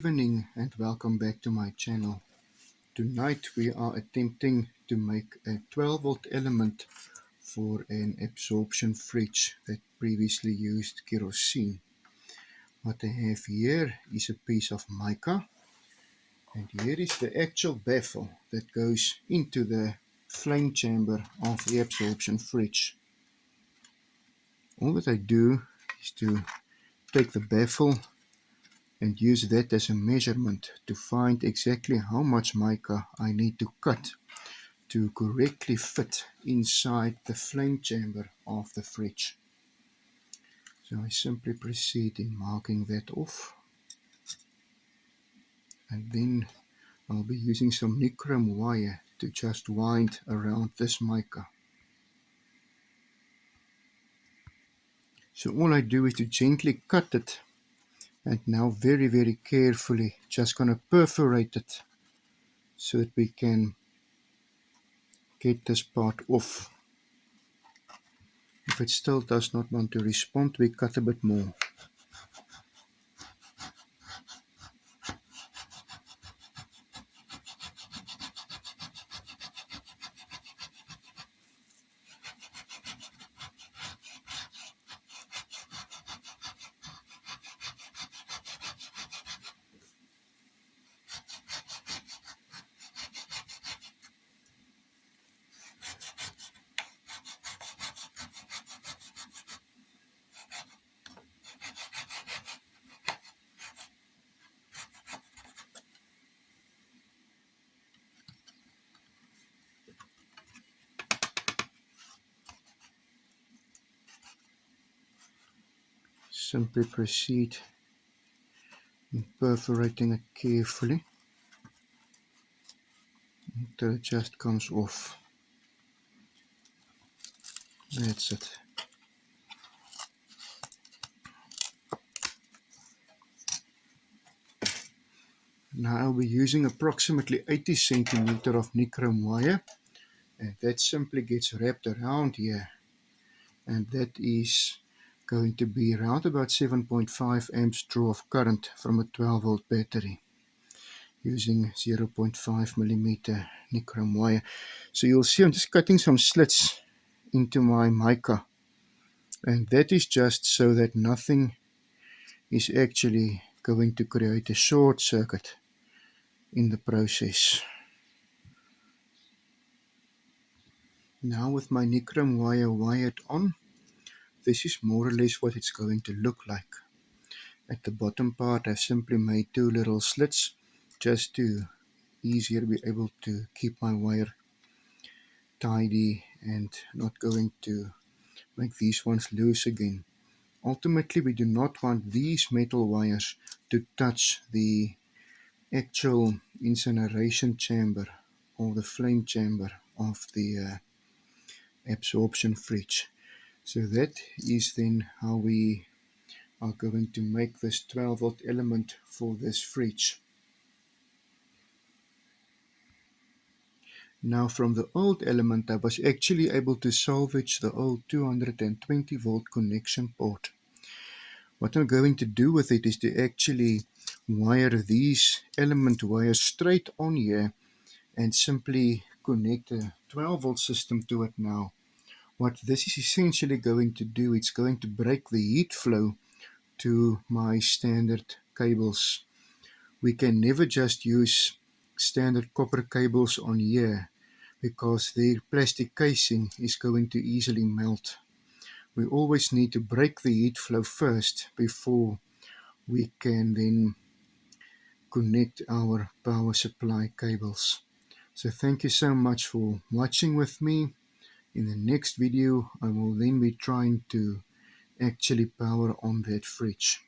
Evening and welcome back to my channel. Tonight we are attempting to make a 12 volt element for an absorption fridge that previously used kerosene. What I have here is a piece of mica, and here is the actual baffle that goes into the flame chamber of the absorption fridge. All that I do is to take the baffle and use that as a measurement to find exactly how much mica I need to cut to correctly fit inside the flame chamber of the fridge. So I simply proceed in marking that off, and then I'll be using some nichrome wire to just wind around this mica. So all I do is to gently cut it, and now very carefully just gonna perforate it so that we can get this part off. If it still does not want to respond, we cut a bit more. Simply proceed in perforating it carefully until it just comes off. That's it. Now I'll be using approximately 80 centimeter of nichrome wire, and that simply gets wrapped around here, and that is going to be around about 7.5 amps draw of current from a 12 volt battery using 0.5 millimeter nichrome wire. So you'll see I'm just cutting some slits into my mica, and that is just so that nothing is actually going to create a short circuit in the process. Now with my nichrome wire wired on, this is more or less what it's going to look like. At the bottom part I've simply made two little slits just to easier be able to keep my wire tidy and not going to make these ones loose again. Ultimately we do not want these metal wires to touch the actual incineration chamber or the flame chamber of the absorption fridge. So that is then how we are going to make this 12 volt element for this fridge. Now from the old element I was actually able to salvage the old 220 volt connection port. What I'm going to do with it is to actually wire these element wires straight on here and simply connect a 12 volt system to it now. What this is essentially going to do, it's going to break the heat flow to my standard cables. We can never just use standard copper cables on here because their plastic casing is going to easily melt. We always need to break the heat flow first before we can then connect our power supply cables. So thank you so much for watching with me. In the next video I will then be trying to actually power on that fridge.